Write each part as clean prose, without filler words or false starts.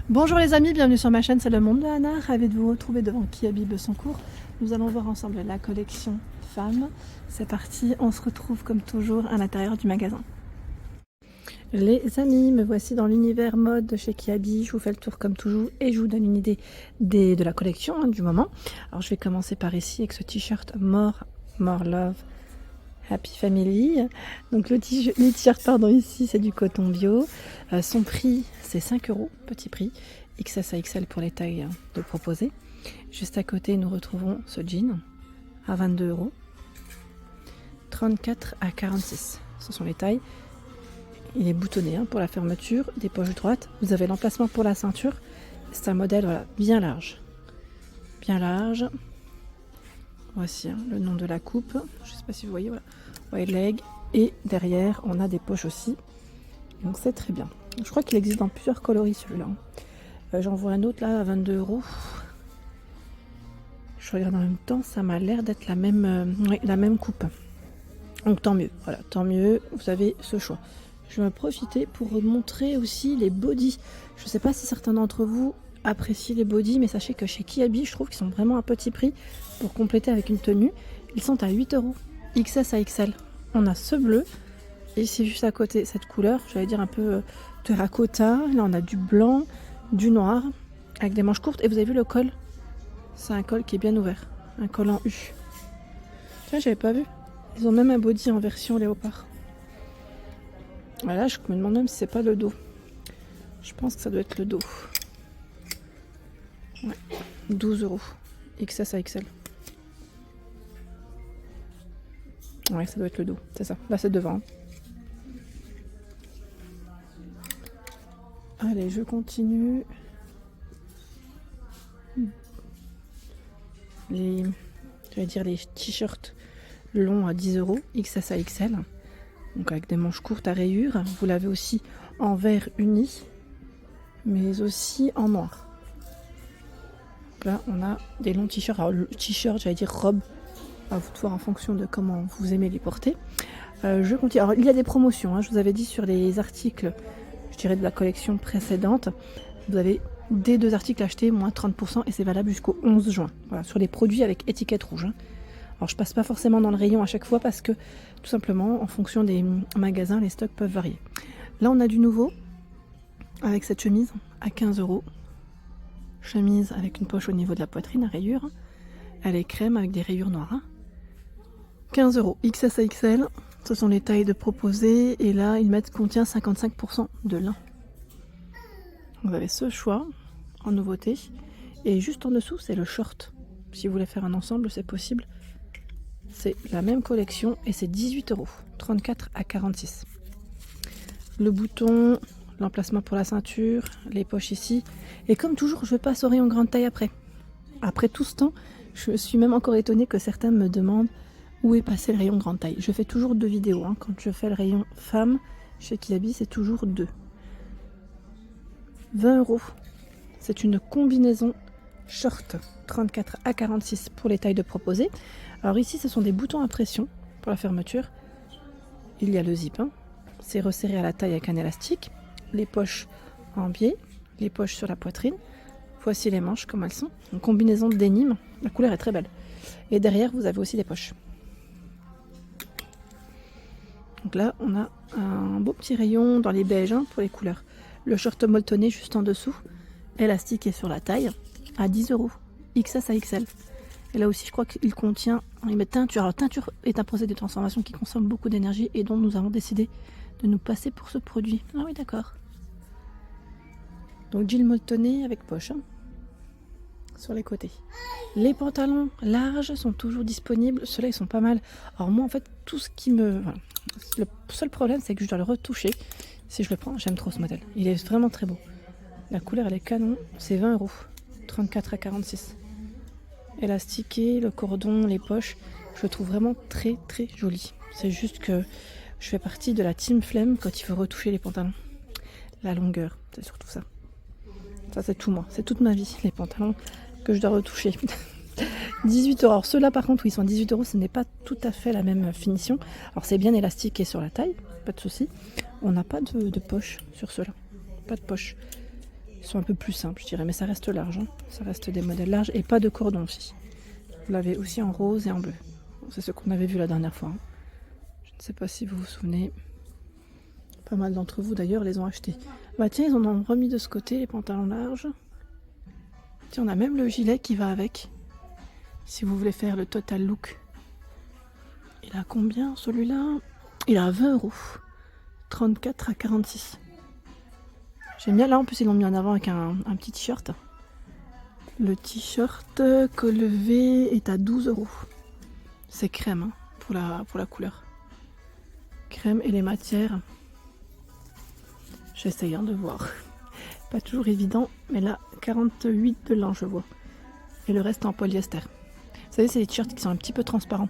Bonjour les amis, bienvenue sur ma chaîne, c'est le monde de Anna, ravi de vous retrouver devant Kiabi Besancourt. Nous allons voir ensemble la collection femmes. C'est parti, on se retrouve comme toujours à l'intérieur du magasin. Les amis, me voici dans l'univers mode de chez Kiabi. Je vous fais le tour comme toujours et je vous donne une idée de la collection du moment. Alors je vais commencer par ici avec ce t-shirt More Love Happy Family. Donc le t-shirt pardon ici c'est du coton bio. Son prix c'est 5 €, petit prix. XS à XL pour les tailles de proposer. Juste à côté nous retrouvons ce jean à 22 €. 34 à 46. Ce sont les tailles. Il est boutonné pour la fermeture, des poches droites. Vous avez l'emplacement pour la ceinture. C'est un modèle voilà, bien large. Bien large. Voici le nom de la coupe. Je ne sais pas si vous voyez. Voilà. Wide leg. Et derrière, on a des poches aussi. Donc c'est très bien. Je crois qu'il existe dans plusieurs coloris celui-là. J'en vois un autre là à 22 €. Je regarde en même temps. Ça m'a l'air d'être la même coupe. Donc tant mieux. Voilà, tant mieux. Vous avez ce choix. Je vais en profiter pour vous montrer aussi les bodys. Je ne sais pas si certains d'entre vous apprécient les bodys, mais sachez que chez Kiabi, je trouve qu'ils sont vraiment à petit prix pour compléter avec une tenue. Ils sont à 8 €, XS à XL. On a ce bleu, et ici juste à côté, cette couleur, j'allais dire un peu terracotta. Là, on a du blanc, du noir, avec des manches courtes. Et vous avez vu le col? C'est un col qui est bien ouvert, un col en U. Tiens, j'avais pas vu. Ils ont même un body en version léopard. Voilà, je me demande même si c'est pas le dos. Je pense que ça doit être le dos. Ouais. 12 €. XS à XL. Ouais, ça doit être le dos. C'est ça. Là, c'est devant. Allez, je continue. Les t-shirts longs à 10 €. XS à XL. Donc avec des manches courtes à rayures. Vous l'avez aussi en vert uni, mais aussi en noir. Donc là, on a des longs t-shirts. Alors le t-shirt, j'allais dire robe, à vous de voir en fonction de comment vous aimez les porter. Je continue. Alors il y a des promotions. Je vous avais dit sur les articles, je dirais de la collection précédente, vous avez des 2 articles achetés moins 30% et c'est valable jusqu'au 11 juin. Voilà, sur les produits avec étiquette rouge. Alors je passe pas forcément dans le rayon à chaque fois parce que tout simplement en fonction des magasins les stocks peuvent varier. Là on a du nouveau avec cette chemise à 15 €. Chemise avec une poche au niveau de la poitrine à rayures. Elle est crème avec des rayures noires. 15 € XS à XL. Ce sont les tailles de proposer et là ils contient 55% de lin. Vous avez ce choix en nouveauté et juste en dessous c'est le short. Si vous voulez faire un ensemble c'est possible. C'est la même collection et c'est 18 €, 34 à 46. Le bouton, l'emplacement pour la ceinture, les poches ici. Et comme toujours, je passe au rayon grande taille après. Après tout ce temps, je suis même encore étonnée que certains me demandent où est passé le rayon grande taille. Je fais toujours 2 vidéos. Quand je fais le rayon femme chez Kiabi, c'est toujours 2. 20 €. C'est une combinaison short 34 à 46 pour les tailles de proposer. Alors ici ce sont des boutons à pression pour la fermeture. Il y a le zip, c'est resserré à la taille avec un élastique. Les poches en biais, les poches sur la poitrine. Voici les manches comme elles sont. Une combinaison de denim, la couleur est très belle. Et derrière vous avez aussi des poches. Donc là on a un beau petit rayon dans les beiges pour les couleurs. Le short molletonné juste en dessous, élastique et sur la taille. À 10 €, XS à XL. Et là aussi, je crois qu'il contient, il met teinture. Alors, teinture est un procédé de transformation qui consomme beaucoup d'énergie et dont nous avons décidé de nous passer pour ce produit. Ah oui, d'accord. Donc, jean molletonné avec poche sur les côtés. Les pantalons larges sont toujours disponibles. Ceux-là, ils sont pas mal. Alors, moi, en fait, tout ce qui me... Voilà. Le seul problème, c'est que je dois le retoucher. Si je le prends, j'aime trop ce modèle. Il est vraiment très beau. La couleur, elle est canon. C'est 20 €. 34 à 46. Élastiqué, le cordon, les poches, je le trouve vraiment très très joli. C'est juste que je fais partie de la team flemme quand il faut retoucher les pantalons. La longueur, c'est surtout ça. Ça c'est tout moi, c'est toute ma vie, les pantalons que je dois retoucher. 18 €. Alors ceux-là par contre, oui, ils sont à 18 €, ce n'est pas tout à fait la même finition. Alors c'est bien élastiqué sur la taille, pas de souci. On n'a pas de poche sur ceux-là, pas de poche. Ils sont un peu plus simples, je dirais, mais ça reste large. Hein. Ça reste des modèles larges et pas de cordon aussi. Vous l'avez aussi en rose et en bleu. C'est ce qu'on avait vu la dernière fois. Hein. Je ne sais pas si vous vous souvenez. Pas mal d'entre vous d'ailleurs les ont achetés. Bah tiens, ils en ont remis de ce côté, les pantalons larges. Tiens, on a même le gilet qui va avec. Si vous voulez faire le total look. Il a combien celui-là? Il a 20 €. 34 à 46. J'aime bien. Là, en plus, ils l'ont mis en avant avec un petit t-shirt. Le t-shirt col levé est à 12 €. C'est crème hein, pour la couleur. Crème et les matières. J'essaye de voir. Pas toujours évident, mais là, 48 de lin, je vois. Et le reste en polyester. Vous savez, c'est des t-shirts qui sont un petit peu transparents.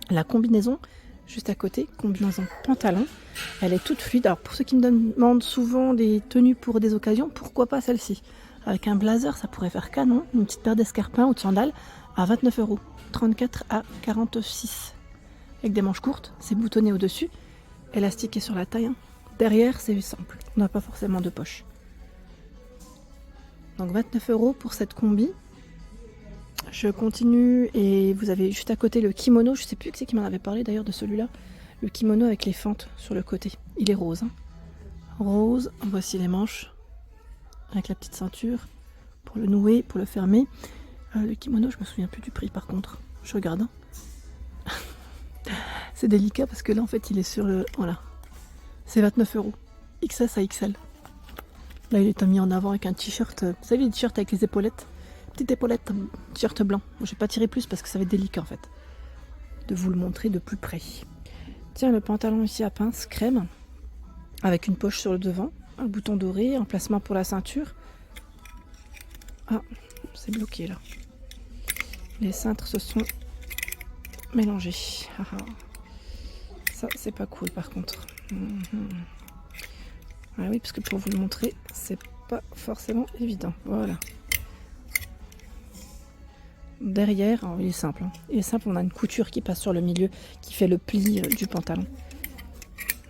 La combinaison, juste à côté, combinaison pantalon, elle est toute fluide. Alors, pour ceux qui me demandent souvent des tenues pour des occasions, pourquoi pas celle-ci? Avec un blazer, ça pourrait faire canon. Une petite paire d'escarpins ou de sandales à 29 €. 34 à 46. Avec des manches courtes, c'est boutonné au-dessus, élastiqué sur la taille. Hein. Derrière, c'est simple. On n'a pas forcément de poche. Donc 29 € pour cette combi. Je continue et vous avez juste à côté le kimono. Je sais plus qui c'est qui m'en avait parlé d'ailleurs de celui-là. Le kimono avec les fentes sur le côté. Il est rose. Hein. Rose, voici les manches. Avec la petite ceinture pour le nouer, pour le fermer. Le kimono, je me souviens plus du prix par contre. Je regarde. Hein. C'est délicat parce que là en fait il est sur le... Voilà. C'est 29 €. XS à XL. Là il est mis en avant avec un t-shirt. Vous savez les t-shirts avec les épaulettes? Petite épaulette, t-shirt blanc. Bon, je vais pas tirer plus parce que ça va être délicat en fait. De vous le montrer de plus près. Tiens, le pantalon ici à pince crème. Avec une poche sur le devant. Un bouton doré, emplacement pour la ceinture. Ah, c'est bloqué là. Les cintres se sont mélangés. Ah, ah. Ça, c'est pas cool par contre. Ah oui, parce que pour vous le montrer, c'est pas forcément évident. Voilà. Derrière, alors, il est simple. Hein. Il est simple, on a une couture qui passe sur le milieu, qui fait le pli du pantalon.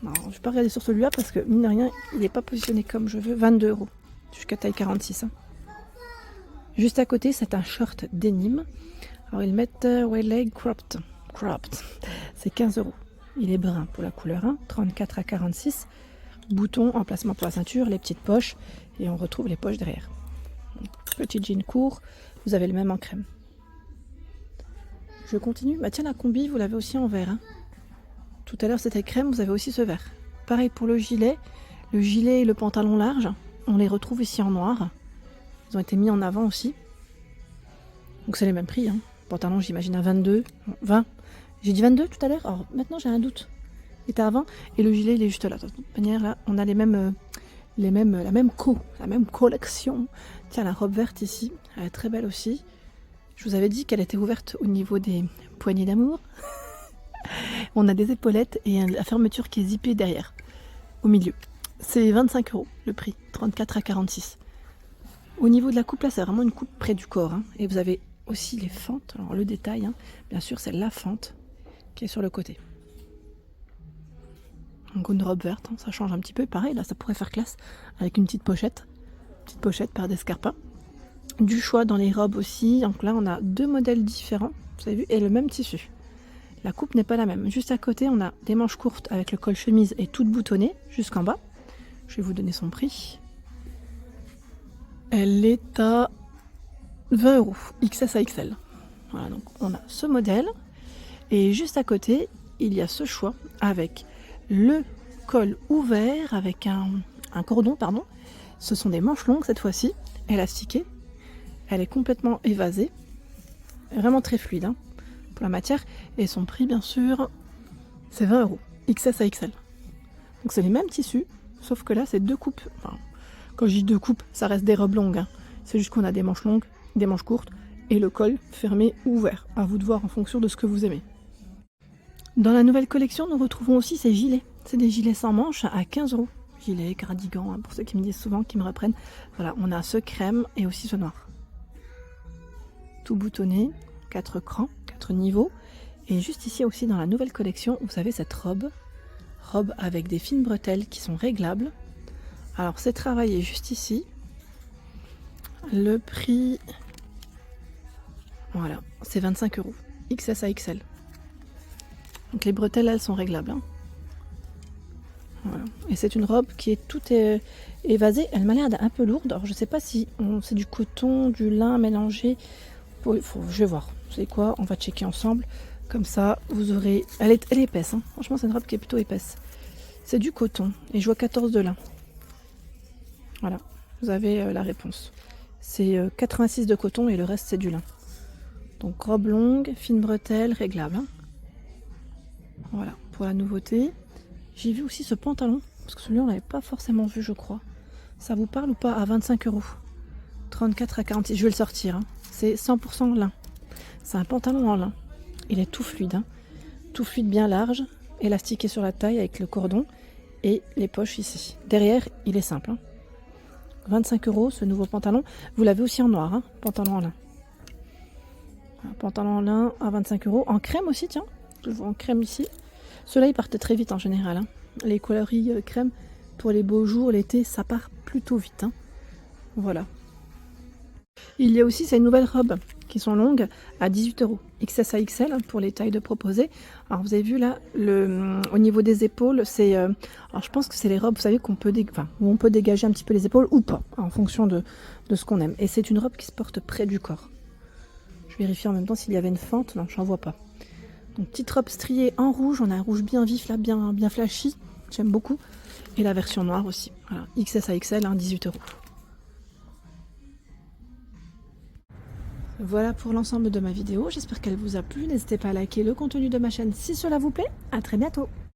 Alors, je ne vais pas regarder sur celui-là parce que, mine de rien, il n'est pas positionné comme je veux. 22 €, jusqu'à taille 46. Hein. Juste à côté, c'est un short denim. Alors, ils mettent wide leg cropped. C'est 15 €. Il est brun pour la couleur 1, 34 à 46. Bouton, emplacement pour la ceinture, les petites poches. Et on retrouve les poches derrière. Petit jean court, vous avez le même en crème. Je continue. Bah tiens, la combi, vous l'avez aussi en vert. Hein. Tout à l'heure, c'était crème, vous avez aussi ce vert. Pareil pour le gilet. Le gilet et le pantalon large, on les retrouve ici en noir. Ils ont été mis en avant aussi. Donc c'est les mêmes prix. Hein. Pantalon, j'imagine, à 22, 20. J'ai dit 22 tout à l'heure. Alors maintenant, j'ai un doute. Il était à 20. Et le gilet, il est juste là. De toute manière, là, on a la même collection. Tiens, la robe verte ici, elle est très belle aussi. Je vous avais dit qu'elle était ouverte au niveau des poignées d'amour. On a des épaulettes et la fermeture qui est zippée derrière, au milieu. C'est 25 € le prix, 34 à 46. Au niveau de la coupe, là, c'est vraiment une coupe près du corps. Hein. Et vous avez aussi les fentes. Alors le détail, hein, bien sûr, c'est la fente qui est sur le côté. Donc une robe verte, hein, ça change un petit peu. Pareil, là, ça pourrait faire classe avec une petite pochette. Petite pochette par d'escarpins. Du choix dans les robes aussi. Donc là, on a deux modèles différents, vous avez vu, et le même tissu. La coupe n'est pas la même. Juste à côté, on a des manches courtes avec le col chemise et toute boutonnée jusqu'en bas. Je vais vous donner son prix. Elle est à 20 €, XS à XL. Voilà, donc on a ce modèle. Et juste à côté, il y a ce choix avec le col ouvert, avec un cordon, pardon. Ce sont des manches longues cette fois-ci, élastiquées. Elle est complètement évasée. Vraiment très fluide hein, pour la matière. Et son prix, bien sûr, c'est 20 €, XS à XL. Donc c'est les mêmes tissus, sauf que là, c'est deux coupes. Enfin, quand je dis deux coupes, ça reste des robes longues. Hein. C'est juste qu'on a des manches longues, des manches courtes et le col fermé ou ouvert. À vous de voir en fonction de ce que vous aimez. Dans la nouvelle collection, nous retrouvons aussi ces gilets. C'est des gilets sans manches à 15 €. Gilets, cardigans, hein, pour ceux qui me disent souvent, qui me reprennent. Voilà, on a ce crème et aussi ce noir. Tout boutonné, 4 crans, 4 niveaux. Et juste ici aussi dans la nouvelle collection, vous avez cette robe avec des fines bretelles qui sont réglables. Alors c'est travaillé juste ici, Le prix, voilà, c'est 25 €. XS à XL. Donc les bretelles, elles sont réglables. Hein. Voilà. Et c'est une robe qui est toute évasée. Elle m'a l'air un peu lourde. Alors je sais pas si c'est du coton, du lin mélangé. Je vais voir. C'est quoi? On va checker ensemble. Comme ça, vous aurez... Elle est épaisse. Hein. Franchement, c'est une robe qui est plutôt épaisse. C'est du coton. Et je vois 14 de lin. Voilà. Vous avez la réponse. C'est 86 de coton et le reste, c'est du lin. Donc, robe longue, fine bretelle, réglable. Hein. Voilà, pour la nouveauté. J'ai vu aussi ce pantalon. Parce que celui-là, on l'avait pas forcément vu, je crois. Ça vous parle ou pas? À 25 €. 34 à 46. Je vais le sortir. Hein. C'est 100% lin. C'est un pantalon en lin. Il est tout fluide. Hein. Tout fluide, bien large. Élastiqué sur la taille avec le cordon. Et les poches ici. Derrière, il est simple. Hein. 25 € ce nouveau pantalon. Vous l'avez aussi en noir. Hein. Pantalon en lin. Un pantalon en lin à 25 €. En crème aussi, tiens. Je vois en crème ici. Ceux-là, ils partent très vite en général. Hein. Les coloris crème, pour les beaux jours, l'été, ça part plutôt vite. Hein. Voilà. Il y a aussi ces nouvelles robes qui sont longues à 18 €. XS à XL pour les tailles de proposer. Alors vous avez vu là, au niveau des épaules, c'est... alors je pense que c'est les robes, vous savez, où on peut dégager un petit peu les épaules ou pas, en fonction de ce qu'on aime. Et c'est une robe qui se porte près du corps. Je vérifie en même temps s'il y avait une fente. Non, j'en vois pas. Donc petite robe striée en rouge. On a un rouge bien vif là, bien flashy. J'aime beaucoup. Et la version noire aussi. Voilà, XS à XL, hein, 18 €. Voilà pour l'ensemble de ma vidéo. J'espère qu'elle vous a plu. N'hésitez pas à liker le contenu de ma chaîne si cela vous plaît. À très bientôt.